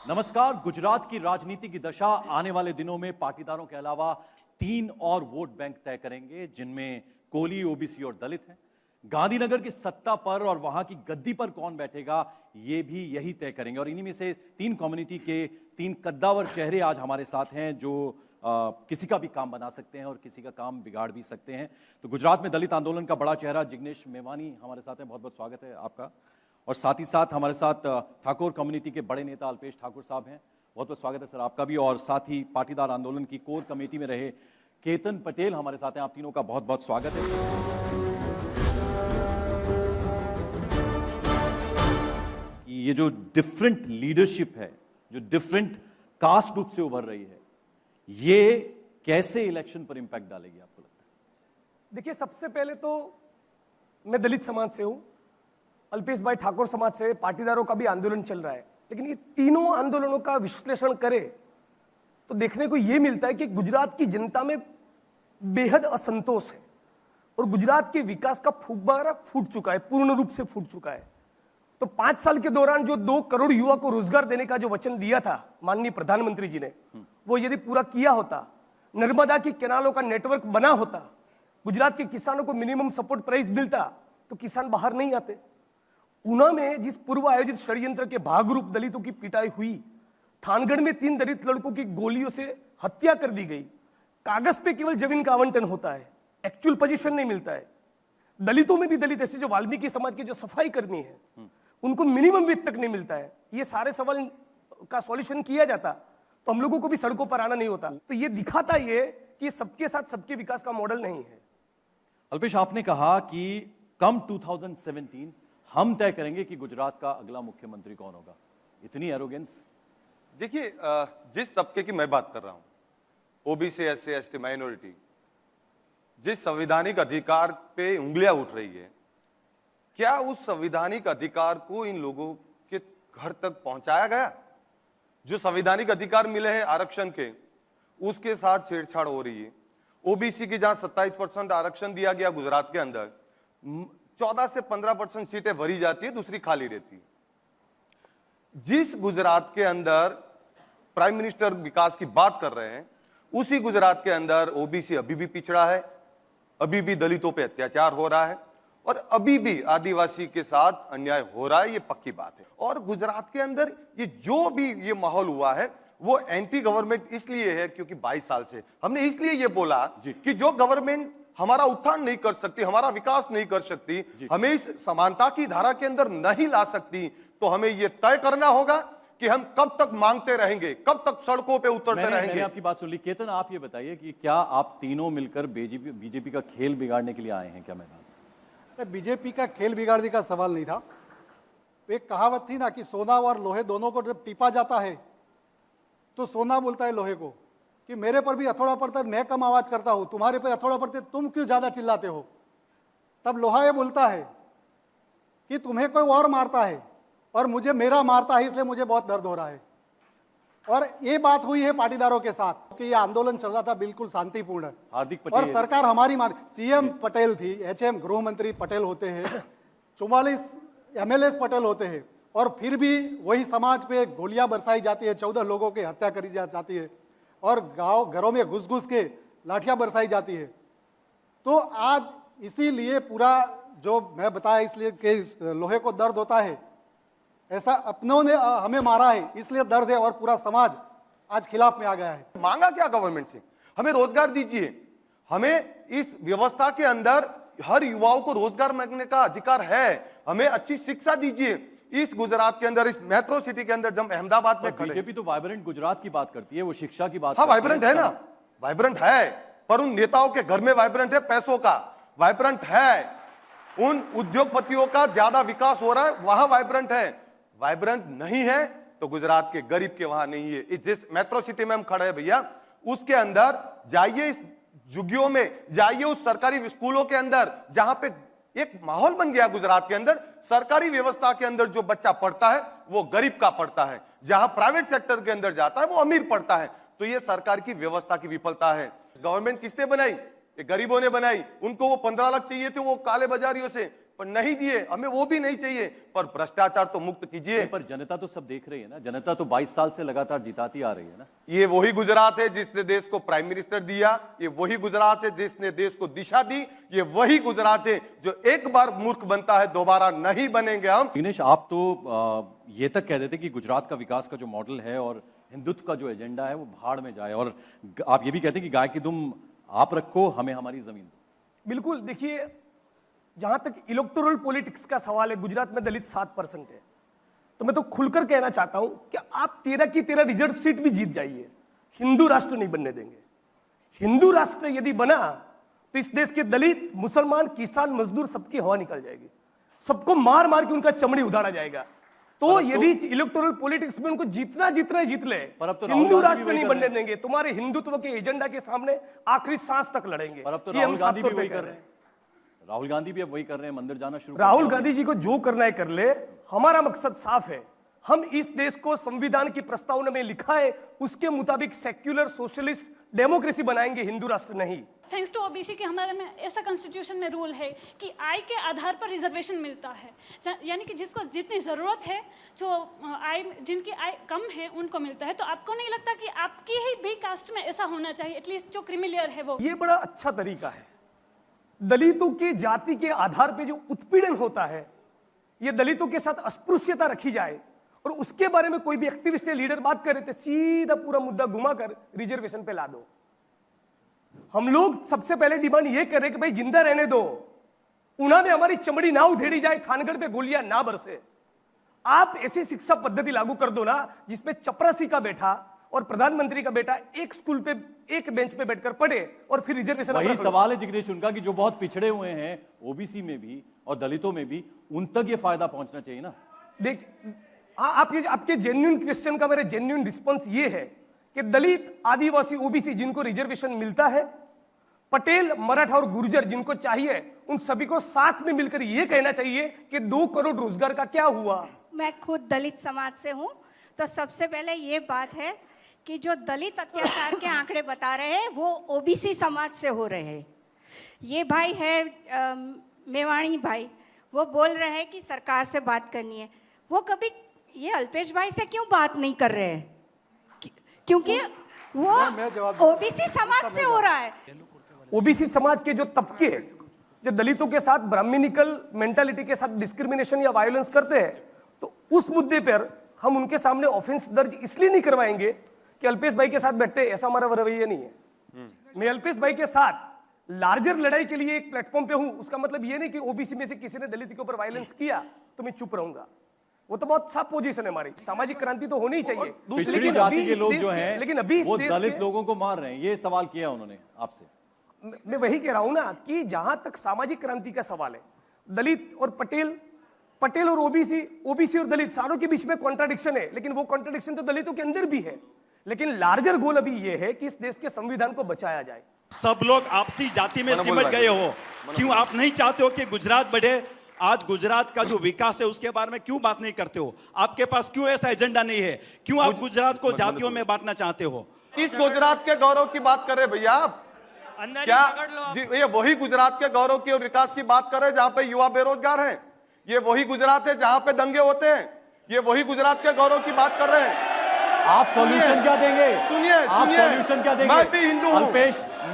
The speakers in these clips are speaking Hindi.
नमस्कार। गुजरात की राजनीति की दशा आने वाले दिनों में पाटीदारों के अलावा 3 और वोट बैंक तय करेंगे, जिनमें कोली, ओबीसी और दलित हैं। गांधीनगर की सत्ता पर और वहां की गद्दी पर कौन बैठेगा, ये भी यही तय करेंगे। और इन्हीं में से 3 कम्युनिटी के 3 कद्दावर चेहरे आज हमारे साथ हैं, जो किसी का भी काम बना सकते हैं और किसी का काम बिगाड़ भी सकते हैं। तो गुजरात में दलित आंदोलन का बड़ा चेहरा जिग्नेश मेवानी हमारे साथ हैं। बहुत बहुत स्वागत है आपका। और साथ ही साथ हमारे साथ ठाकुर कम्युनिटी के बड़े नेता अल्पेश ठाकुर साहब हैं। बहुत बहुत स्वागत है सर आपका भी। और साथ ही पाटीदार आंदोलन की कोर कमेटी में रहे केतन पटेल हमारे साथ हैं। आप तीनों का बहुत बहुत स्वागत है। कि ये जो डिफरेंट लीडरशिप है, जो डिफरेंट कास्ट ग्रुप से उभर रही है, ये कैसे इलेक्शन पर इंपैक्ट डालेगी आपको लगता है? देखिए, सबसे पहले तो मैं दलित समाज से हूं, अल्पेश भाई ठाकुर समाज से, पाटीदारों का भी आंदोलन चल रहा है। लेकिन ये तीनों आंदोलनों का विश्लेषण करें तो देखने को ये मिलता है कि गुजरात की जनता में बेहद असंतोष है और गुजरात के विकास का फुब्बारा फूट चुका है, पूर्ण रूप से फूट चुका है। तो 5 साल के दौरान जो 2 करोड़ युवा को रोजगार देने का जो वचन दिया था माननीय प्रधानमंत्री जी ने, वो यदि पूरा किया होता, नर्मदा की कैनालों का नेटवर्क बना होता, गुजरात के किसानों को मिनिमम सपोर्ट प्राइस मिलता, तो किसान बाहर नहीं आते। ऊना में जिस पूर्व आयोजित षड्यंत्र के भागरूप दलितों की पिटाई हुई, थानगढ़ में 3 दलित लड़कों की गोलियों से हत्या कर दी गई, कागज पे केवल जमीन का आवंटन होता है, एक्चुअल पोजीशन नहीं मिलता है। दलितों में भी दलित ऐसे जो वाल्मीकि समाज के जो सफाई कर्मी है, उनको मिनिमम वेतन तक नहीं मिलता है। ये सारे सवाल का सॉल्यूशन किया जाता तो हम लोगों को भी सड़कों पर आना नहीं होता। तो ये दिखाता ये कि सबके साथ सबके विकास का मॉडल नहीं है। अल्पेश, आपने कहा कि कम 2017 हम तय करेंगे कि गुजरात का अगला मुख्यमंत्री कौन होगा। इतनी एरोगेंस। देखिए, जिस तबके की मैं बात कर रहा हूं, ओबीसी, एससी, एसटी, माइनॉरिटी, जिस संवैधानिक अधिकार पे उंगलियां उठ रही है, क्या उस संवैधानिक अधिकार को इन लोगों के घर तक पहुंचाया गया? जो संवैधानिक अधिकार मिले हैं आरक्षण के, उसके साथ छेड़छाड़ हो रही है। ओबीसी की जहां 27% आरक्षण दिया गया गुजरात के अंदर, 14 से 15% सीटें भरी जाती है, दूसरी खाली रहती है। जिस गुजरात के अंदर प्राइम मिनिस्टर विकास की बात कर रहे हैं, उसी गुजरात के अंदर ओबीसी अभी भी पिछड़ा है, अभी भी दलितों पे अत्याचार हो रहा है और अभी भी आदिवासी के साथ अन्याय हो रहा है। ये पक्की बात है। और गुजरात के अंदर ये जो भी ये माहौल हुआ है, वो एंटी गवर्नमेंट इसलिए है क्योंकि 22 साल से हमने इसलिए ये बोला कि जो गवर्नमेंट हमारा उत्थान नहीं कर सकती, हमारा विकास नहीं कर सकती, हमें इस समानता की धारा के अंदर नहीं ला सकती, तो हमें यह तय करना होगा कि हम कब तक मांगते रहेंगे, कब तक सड़कों पे उतरते रहेंगे। मैंने आपकी बात सुन ली। केतन, आप ये बताइए कि क्या आप तीनों मिलकर बीजेपी का खेल बिगाड़ने के लिए आए हैं क्या मैदान? बीजेपी का खेल बिगाड़ने का सवाल नहीं था। एक कहावत थी ना कि सोना और लोहे दोनों को जब टीपा जाता है तो सोना बोलता है लोहे को कि मेरे पर भी हथौड़ा पड़ता है, मैं कम आवाज करता हूं, तुम्हारे पर हथौड़ा पड़ते तुम क्यों ज्यादा चिल्लाते हो। तब लोहा ये बोलता है कि तुम्हें कोई और मारता है और मुझे मेरा मारता है, इसलिए मुझे बहुत दर्द हो रहा है। और ये बात हुई है पाटीदारों के साथ कि ये आंदोलन चल रहा था बिल्कुल शांतिपूर्ण, हार्दिक पटेल और सरकार हमारी सीएम पटेल थी, एचएम गृह मंत्री पटेल होते हैं, 44 एमएलए पटेल होते हैं, और फिर भी वही समाज पे गोलियां बरसाई जाती है, 14 लोगों की हत्या करी जाती है और गांव घरों में घुस घुस के लाठियां बरसाई जाती है। तो आज इसीलिए पूरा जो मैं बताया, इसलिए कि लोहे को दर्द होता है, ऐसा अपनों ने हमें मारा है इसलिए दर्द है और पूरा समाज आज खिलाफ में आ गया है। मांगा क्या गवर्नमेंट से? हमें रोजगार दीजिए, हमें इस व्यवस्था के अंदर हर युवाओं को रोजगार मांगने का अधिकार है, हमें अच्छी शिक्षा दीजिए। इस गुजरात के अंदर, इस मेट्रो सिटी के अंदर, जब अहमदाबाद में बीजेपी तो वाइब्रेंट गुजरात की बात करती है, वो शिक्षा की बात। हाँ, वाइब्रेंट है ना, वाइब्रेंट है, पर उन नेताओं के घर में वाइब्रेंट है, पैसों का वाइब्रेंट है, उन उद्योगपतियों का ज्यादा विकास हो रहा है, वहां वाइब्रेंट है। वाइब्रेंट नहीं है तो गुजरात के गरीब के वहां नहीं है। जिस मेट्रो सिटी में हम खड़े हैं भैया, उसके अंदर जाइए, इस झुग्गियों में जाइए, उस सरकारी स्कूलों के अंदर जहां पे एक माहौल बन गया गुजरात के अंदर, सरकारी व्यवस्था के अंदर जो बच्चा पढ़ता है वो गरीब का पढ़ता है, जहां प्राइवेट सेक्टर के अंदर जाता है वो अमीर पढ़ता है। तो ये सरकार की व्यवस्था की विफलता है। गवर्नमेंट किसने बनाई? ये गरीबों ने बनाई। उनको वो 15 लाख चाहिए थे, वो काले बाजारियों से पर नहीं दिए, हमें वो भी नहीं चाहिए, पर भ्रष्टाचार तो मुक्त कीजिए। पर जनता तो सब देख रही है ना, जनता तो 22 साल से लगातार जिताती आ रही है ना। ये वही गुजरात है जिसने देश को प्राइम मिनिस्टर दिया, ये वही गुजरात है जिसने देश को दिशा दी, ये वही गुजरात है जो एक बार मूर्ख बनता है दोबारा नहीं बनेंगे हम। दिनेश, आप तो ये तक कह देते कि गुजरात का विकास का जो मॉडल है और हिंदुत्व का जो एजेंडा है वो भाड़ में जाए, और आप ये भी कहते कि गाय की दुम आप रखो, हमें हमारी जमीन दो। बिल्कुल, देखिए जहां तक इलेक्टोरल पॉलिटिक्स का सवाल है, गुजरात में दलित 7% है, तो मैं तो खुलकर कहना चाहता हूं कि आप 13 की 13 रिजर्व सीट भी जीत जाइए, हिंदू राष्ट्र नहीं बनने देंगे। हिंदू राष्ट्र यदि बना तो इस देश के दलित, मुसलमान, किसान, मजदूर सबकी हवा निकल जाएगी, सबको मार मार के उनका चमड़ी उधाड़ा जाएगा। तो यदि इलेक्टोरल पॉलिटिक्स में उनको जितना जितना जीत ले, पर अब तो राहुल हिंदू गांधी राष्ट्र भी वही नहीं कर बनने रहे हैं। देंगे, तुम्हारे हिंदुत्व के एजेंडा के सामने आखिरी सांस तक लड़ेंगे। पर अब तो ये हम राहुल गांधी साफ भी तौर पे वही कह कर रहे रहे हैं। हैं, राहुल गांधी भी अब वही कर रहे हैं, मंदिर जाना शुरू कर राहुल दिया गांधी जी को जो करना है कर ले, हमारा मकसद साफ है। हम इस देश को संविधान की प्रस्तावना में लिखा है उसके मुताबिक सेक्युलर, सोशलिस्ट, डेमोक्रेसी बनाएंगे, हिंदू राष्ट्र नहीं। थैंक्स टू ओबीसी के हमारे में ऐसा कॉन्स्टिट्यूशन में रूल है कि आय के आधार पर रिजर्वेशन मिलता है, यानी कि जिसको जितनी ज़रूरत है, जो आय जिनकी आय कम है उनको मिलता है। तो आपको नहीं लगता कि आपकी ही भी कास्ट में ऐसा होना चाहिए, एटलीस्ट जो क्रीमी लेयर है वो? ये बड़ा अच्छा तरीका है। दलितों की जाति के आधार पे जो उत्पीड़न होता है, ये दलितों के साथ अस्पृश्यता रखी जाए और उसके बारे में कोई भी एक्टिविस्ट या लीडर बात करे तो सीधा पूरा मुद्दा घुमाकर रिजर्वेशन पे ला दो। हम लोग सबसे पहले डिमांड ये कर रहे कि भाई जिंदा रहने दो, उन्हें में हमारी चमड़ी ना उधेड़ी जाए, खानगढ़ पे गोलियां ना बरसे। आप ऐसी शिक्षा पद्धति लागू कर दो ना जिसमें चपरासी का बेटा और प्रधानमंत्री का बेटा एक स्कूल पे एक बेंच पे बैठकर पढ़े और फिर रिजर्वेशन। वही सवाल है जिग्नेश उनका कि जो बहुत पिछड़े हुए हैं ओबीसी में भी और दलितों में भी, उन तक ये फायदा पहुंचना चाहिए ना। देख, आपके जेन्युइन क्वेश्चन का मेरा जेन्युइन रिस्पॉन्स ये है कि दलित, आदिवासी, ओबीसी जिनको रिजर्वेशन मिलता है, पटेल, मराठा और गुर्जर जिनको चाहिए, उन सभी को साथ में मिलकर यह कहना चाहिए कि 2 करोड़ रोजगार का क्या हुआ। मैं खुद दलित समाज से हूं, तो सबसे पहले ये बात है कि जो दलित अत्याचार के आंकड़े बता रहे हैं वो ओबीसी समाज से हो रहे हैं। ये भाई है मेवाणी भाई, वो बोल रहे हैं कि सरकार से बात करनी है। वो कभी ये अल्पेश भाई से क्यों बात नहीं कर रहे हैं? क्योंकि वो ओबीसी समाज से हो रहा है। ओबीसी समाज के जो तबके हैं, जो दलितों के साथ ब्राह्मणिकल मेंटालिटी के साथ डिस्क्रिमिनेशन या वायलेंस करते हैं, तो उस मुद्दे पर हम उनके सामने ऑफेंस दर्ज इसलिए नहीं करवाएंगे कि अल्पेश भाई के साथ बैठे, ऐसा हमारा रवैया नहीं है। मैं अल्पेश भाई के साथ लार्जर लड़ाई के लिए एक प्लेटफॉर्म पे हूं, उसका मतलब ये नहीं कि ओबीसी में से किसी ने दलित के ऊपर वायलेंस किया तो मैं चुप रहूंगा। वो तो बहुत साफ पोजीशन है हमारी, सामाजिक क्रांति तो होनी ही चाहिए। पिछड़ी जाति के लोग जो हैं, लेकिन अभी वो दलित लोगों को मार रहे हैं, ये सवाल किया उन्होंने आपसे। मैं वही कह रहा हूं ना कि जहां तक सामाजिक क्रांति का सवाल है, दलित और पटेल और ओबीसी और दलित सारों के बीच में कॉन्ट्राडिक्शन है, लेकिन वो कॉन्ट्राडिक्शन तो दलितों के अंदर भी है। लेकिन लार्जर गोल अभी ये है कि इस देश के संविधान को बचाया जाए। सब लोग आपसी जाति में सिमट गए हो, क्यों आप नहीं चाहते हो कि गुजरात बढ़े? आज गुजरात का जो विकास है उसके बारे में क्यों बात नहीं करते हो? आपके पास क्यों ऐसा एजेंडा नहीं है? क्यों आप गुजरात को जातियों में बांटना चाहते हो? इस गुजरात के गौरव की बात कर रहे भैया आप? क्या ये वही गुजरात के गौरव की और विकास की बात कर रहे हैं जहां पे युवा बेरोजगार हैं? ये वही गुजरात है जहां पे दंगे होते हैं? ये वही गुजरात के गौरव की बात कर रहे हैं? आप सॉल्यूशन क्या देंगे? सुनिए, आप सॉल्यूशन क्या देंगे? मैं भी हिंदू हूं,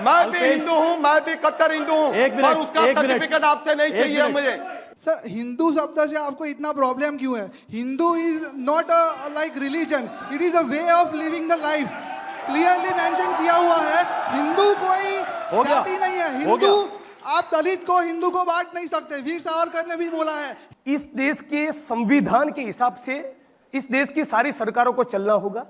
मैं भी हिंदू हूं, मैं भी कट्टर हिंदू हूं, एक मिनट, पर उसका एक मिनट, सर्टिफिकेट आपसे नहीं एक चाहिए मिनट। मुझे। सर, हिंदू शब्द से आपको इतना प्रॉब्लम क्यों है? Hindu is not a like religion, it is a way of living the life. Clearly mention किया हुआ है, हिंदू कोई जाति नहीं है। हिंदू, आप दलित को, हिंदू को बांट नहीं सकते। वीर सावरकर ने भी बोला है। इस देश के संविधान के हिसाब से इस देश की सारी सरकारों को चलना होगा।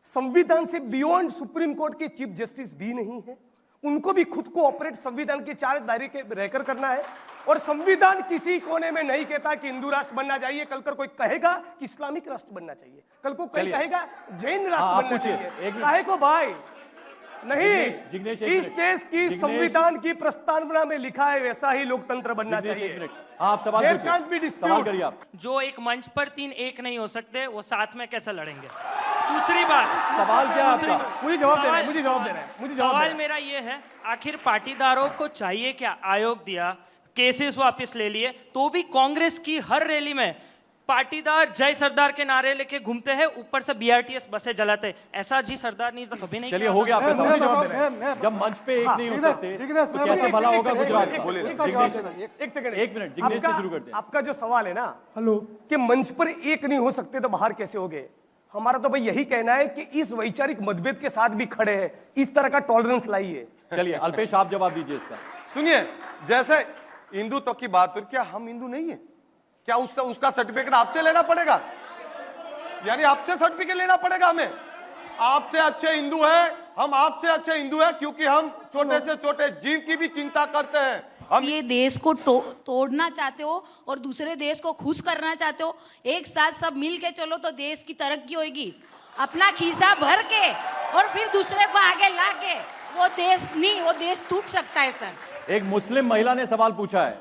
संविधान से बियॉन्ड सुप्रीम कोर्ट के चीफ जस्टिस भी नहीं है, उनको भी खुद को ऑपरेट संविधान के 4 दायरे के रहकर करना है। और संविधान किसी कोने में नहीं कहता कि हिंदू राष्ट्र बनना चाहिए, कल कर कोई कहेगा कि इस्लामिक राष्ट्र बनना चाहिए, कल को कोई कहेगा जैन राष्ट्र बनना चाहिए। काहे को भाई? नहीं, जिग्नेश, इस देश की संविधान की प्रस्तावना में लिखा है वैसा ही लोकतंत्र बनना चाहिए। आप सवाल There पूछिए, can't be dispute. सवाल करिए आप। जो एक मंच पर 3 एक नहीं हो सकते, वो साथ में कैसे लड़ेंगे? दूसरी बात, सवाल क्या आपका? मुझे जवाब देना है, मुझे जवाब देना है, मुझे जवाब सवाल देना है। मेरा ये है, आखिर पाटीदारों को चाहिए क्या? आयोग दिया, केसेस वापस ले लिए, तो भी कांग्रेस की हर रैली में पाटीदार जय सरदार के नारे लेके घूमते हैं, ऊपर से बीआरटीएस बसें जलाते हैं। ऐसा जी सरदार नहीं तो कभी नहीं चलिए किया हो गया आपका मैं सवाल। बताऊं, मैं- जब मंच पे एक हाँ, नहीं हो जिग्नेश, सकते जिग्नेश, तो मैं कैसे बताऊं, भला होगा एक गुजरात सेकंड, का? एक का जवाब जिग्नेश, देना, एक सेकंड, एक मिनट, जिग्नेश से आपका- शुरू करते हैं। आपका जो सवाल है ना हेलो कि मंच पर एक नहीं हो सकते तो बाहर कैसे हो गए, हमारा तो भाई यही कहना है कि इस वैचारिक मतभेद के साथ भी खड़े हैं, इस तरह का टॉलरेंस लाइए। चलिए अल्पेश आप जवाब दीजिए इसका। सुनिए, जैसे हिंदुत्व की बात हुई, क्या हम हिंदू नहीं है? क्या उसका सर्टिफिकेट आपसे लेना पड़ेगा? यानी आपसे सर्टिफिकेट लेना पड़ेगा हमें? आपसे अच्छे हिंदू है, हम आपसे अच्छे हिंदू है क्योंकि हम छोटे से छोटे जीव की भी चिंता करते हैं। हम ये देश को तोड़ना चाहते हो और दूसरे देश को खुश करना चाहते हो, एक साथ सब मिल के चलो तो देश की तरक्की होगी। अपना खीसा भर के और फिर दूसरे को आगे ला के वो देश नहीं, वो देश टूट सकता है सर। एक मुस्लिम महिला ने सवाल पूछा है,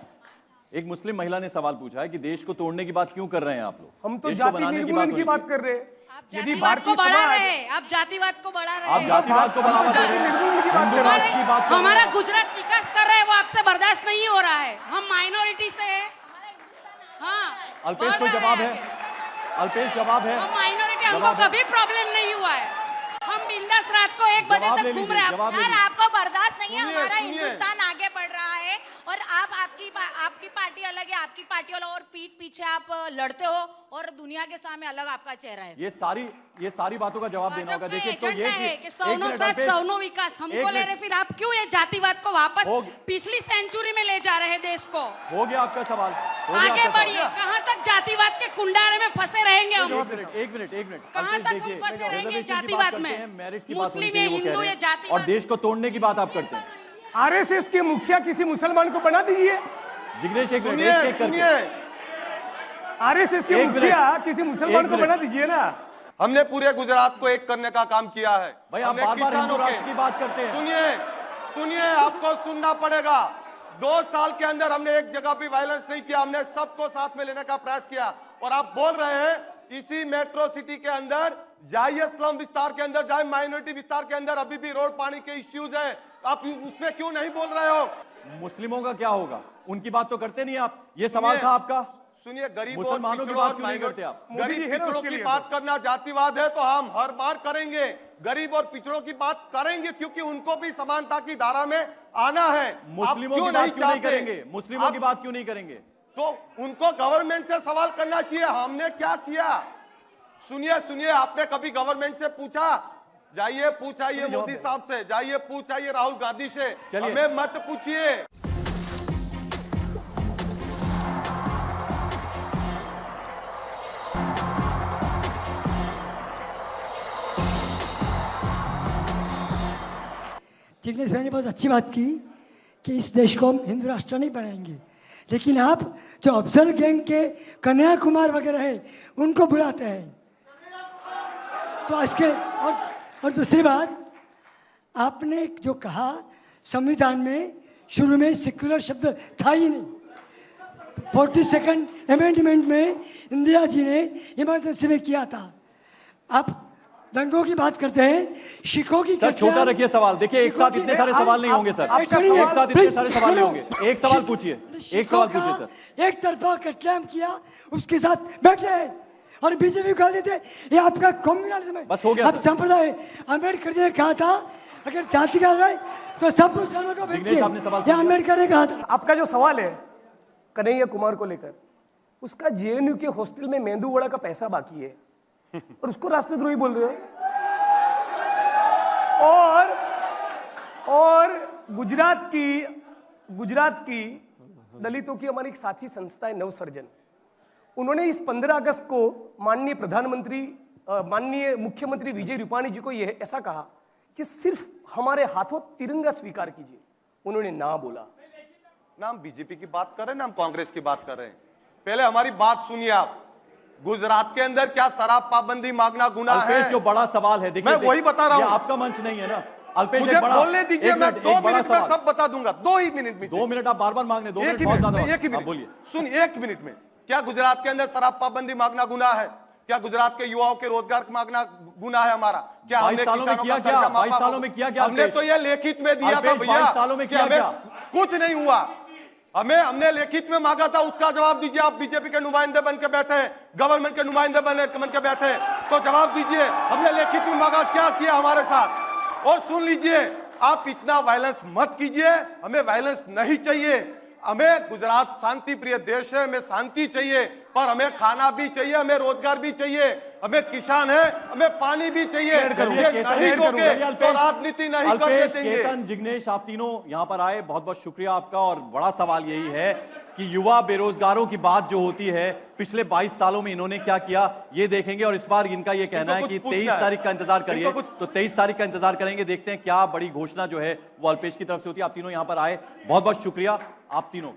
एक मुस्लिम महिला ने सवाल पूछा है कि देश को तोड़ने की बात क्यों कर रहे हैं आप लोग? हम तो देश को जाति बनाने की निर्मूलन की होनी बात चाहिए। कर रहे हैं। आप यदि जातिवाद को भारतीय बढ़ा समाज रहे हैं, आप जातिवाद को बढ़ा रहे आप हैं। जातिवाद को बढ़ावा दे रहे हैं, हिंदू राष्ट्र की बात कर रहे हमारा हैं। गुजरात विकास कर रहे हैं, वो आपसे बर्दाश्त नहीं हो रहा है। हम माइनॉरिटी से हैं। हाँ, अल्पेश बढ़ को रहा जवाब है, आगे। अल्पेश जवाब है। हम माइनॉरिटी, जवाब हमको है। कभी प्रॉब्लम नहीं हुआ है। हम बिंदास रात को 1 बजे जवाब ले तक घूम लीजिए, रहे हैं। जवाब ले यार लीजिए। आपको बर्दाश्त नहीं है, सुनिए, हमारा सुनिए। हिंदुस्तान आगे बढ़ रहा है और आप आपकी पार्टी अलग है, आपकी पार्टी अलग, और पीठ पीछे आप लड़ते हो और दुनिया के सामने अलग आपका चेहरा है। ये सारी बातों का जवाब देना होगा। देखिए तो ये है कि एक सौनो मिनट साथ अल्पेश, सौनो विकास एक हमको ले मिनट। रहे, फिर आप क्यों ये जातिवाद को वापस हो- पिछली सेंचुरी में ले जा रहे हैं देश को? हो गया आपका सवाल, हो गया आगे आपका सवाल। बढ़िए, कहाँ तक जातिवाद के कुंडारे में फंसे रहेंगे हम? एक मिनट कहाँ अल्पेश तक देखिए, हम फंसे रहेंगे रिजर्वेशन की जातिवाद बात करते में? हैं, मेरिट की बात होनी मुस्लिम चाहिए, है, वो कह हिंदू रहे है, हैं। जातिवाद। और देश को तोड़ने की बात आप करते हैं। आरएसएस के मुखिया किसी मुसलमान को बना दीजिए। जिग्नेश एक मिनट, सुनिए, एक एक करके। सुनिए, आरएसएस के एक मिनट। मुखिया किसी मुसलमान एक को मिनट। बना दीजिए ना। हमने पूरे गुजरात को एक करने का काम किया है। भाई आप हमने बार बार हिंदू किसानों राष्ट्र के- की बात करते हैं। सुनिए, सुनिए, आपको सुनना पड़ेगा। 2 साल के अंदर हमने एक जगह भी वायलेंस नहीं किया, हमने सबको साथ में लेने का प्रयास किया। और आप बोल रहे हैं इसी मेट्रो सिटी के अंदर, जाइए स्लम विस्तार के अंदर, जाए माइनॉरिटी विस्तार के अंदर, अभी भी रोड पानी के इश्यूज है। आप उसमें क्यों नहीं बोल रहे हो? मुस्लिमों का क्या होगा, उनकी बात तो करते नहीं आप। ये सवाल सुनिए, था आपका। सुनिए, गरीब मुसलमानों की बात क्यों नहीं करते आप? मोदी गरीब जी है ना पिछड़ों उसके की लिए बात तो। करना जातिवाद है तो हम हर बार करेंगे। गरीब और पिछड़ों की बात करेंगे क्योंकि उनको भी समानता की धारा में आना है। आप मुस्लिमों की बात क्यों नहीं चाहते? करेंगे? मुस्लिमों की आप- बात क्यों नहीं करेंगे? तो उनको गवर्नमेंट से सवाल करना चाहिए, हमने क्या किया? सुनिए, सुनिए, आपने कभी गवर्नमेंट से पूछा? जाइए पूछाइए मोदी साहब से, जाइए पूछाइए राहुल गांधी से, चलिए। हमें मत पूछिए। जिग्नेश भाई ने बहुत अच्छी बात की कि इस देश को हम हिंदू राष्ट्र नहीं बनाएंगे, लेकिन आप जो अफजल गैंग के कन्हैया कुमार वगैरह है उनको बुलाते हैं। तो इसके और दूसरी बात, आपने जो कहा संविधान में शुरू में सेक्युलर शब्द था ही नहीं। 42nd अमेंडमेंट में इंदिरा जी ने इमरजेंसी में किया था। आप दंगों की बात करते हैं, सिखों की सर छोटा रखिए सवाल। देखिए एक साथ इतने सारे सवाल नहीं होंगे सर, एक साथ इतने सारे सवाल नहीं होंगे। एक सवाल पूछिए, एक सवाल पूछिए सर। एक तरफा कत्लेआम किया, उसके साथ बैठे हैं और बीजेपी को देते ये आपका कम्युनलिज्म है। बस हो गया अब संप्रदाय, अम्बेडकर जी ने कहा था अगर जाति का जाए तो सब मुसलमानों को जिग्नेश, आपने सवाल भेजिए, ये अम्बेडकर ने कहा था। आपका जो सवाल है कन्हैया कुमार को लेकर, उसका जेएनयू के हॉस्टल में मेंदू वड़ा का पैसा बाकी है और उसको राष्ट्रद्रोही बोल रहे हो। और गुजरात की दलितों की हमारी एक साथी संस्था है नवसर्जन, उन्होंने इस 15 अगस्त को माननीय मुख्यमंत्री विजय रूपाणी जी को यह ऐसा कहा कि सिर्फ हमारे हाथों तिरंगा स्वीकार कीजिए। उन्होंने ना बोला। ना हम बीजेपी की बात कर रहे हैं, ना हम कांग्रेस की बात कर रहे हैं। पहले हमारी बात सुनिए आप। गुजरात के अंदर क्या शराब पाबंदी मांगना गुनाह है? अल्पेश जो बड़ा सवाल है, देखिए मैं वही बता रहा हूं। ये आपका मंच नहीं है ना अल्पेश। मुझे एक बड़ा बोलने दीजिए, मैं 2 एक बड़ा मिनट में सवाल। सब बता दूंगा। 2 ही मिनट में। 2 मिनट आप बार बार मांग रहे हैं, 2 एक मिनट ही बहुत मिनट ज्यादा में, एक ही आप मिनट। बोलिए। सुन, 1 मिनट में क्या गुजरात के अंदर शराब पाबंदी मांगना गुनाह है? क्या गुजरात के युवाओं के रोजगार मांगना गुनाह है हमारा? क्या 22 सालों में किया क्या? 22 सालों में किया क्या? हमने तो ये लिखित में दिया था अल्पेश, भैया। 22 सालों में कि किया हमें क्या? कुछ नहीं हुआ। हमने लिखित में मांगा था, उसका जवाब दीजिए। आप बीजेपी के नुमाइंदे बन के बैठे हैं, गवर्नमेंट के नुमाइंदे बन के बैठे हैं, तो जवाब दीजिए। हमने लिखित में मांगा, क्या किया हमारे साथ? और सुन लीजिए, आप इतना वायलेंस मत कीजिए, हमें वायलेंस नहीं चाहिए। हमें गुजरात शांति प्रिय देश है, हमें शांति चाहिए, पर हमें खाना भी चाहिए, हमें रोजगार भी चाहिए, हमें किसान है, हमें पानी भी चाहिए। ये नहीं दोगे तो राजनीति नहीं करने अल्पेश, देंगे। केतन, जिग्नेश, आप तीनों यहां पर आए, बहुत बहुत शुक्रिया आपका। और बड़ा सवाल यही है कि युवा बेरोजगारों की बात जो होती है, पिछले 22 सालों में इन्होंने क्या किया, ये देखेंगे। और इस बार इनका ये कहना है कि 23 तारीख का इंतजार करिए, तो 23 तारीख का इंतजार करेंगे, देखते हैं क्या बड़ी घोषणा जो है वो अल्पेश की तरफ से होती है। आप तीनों यहां पर आए, बहुत बहुत शुक्रिया आप तीनों।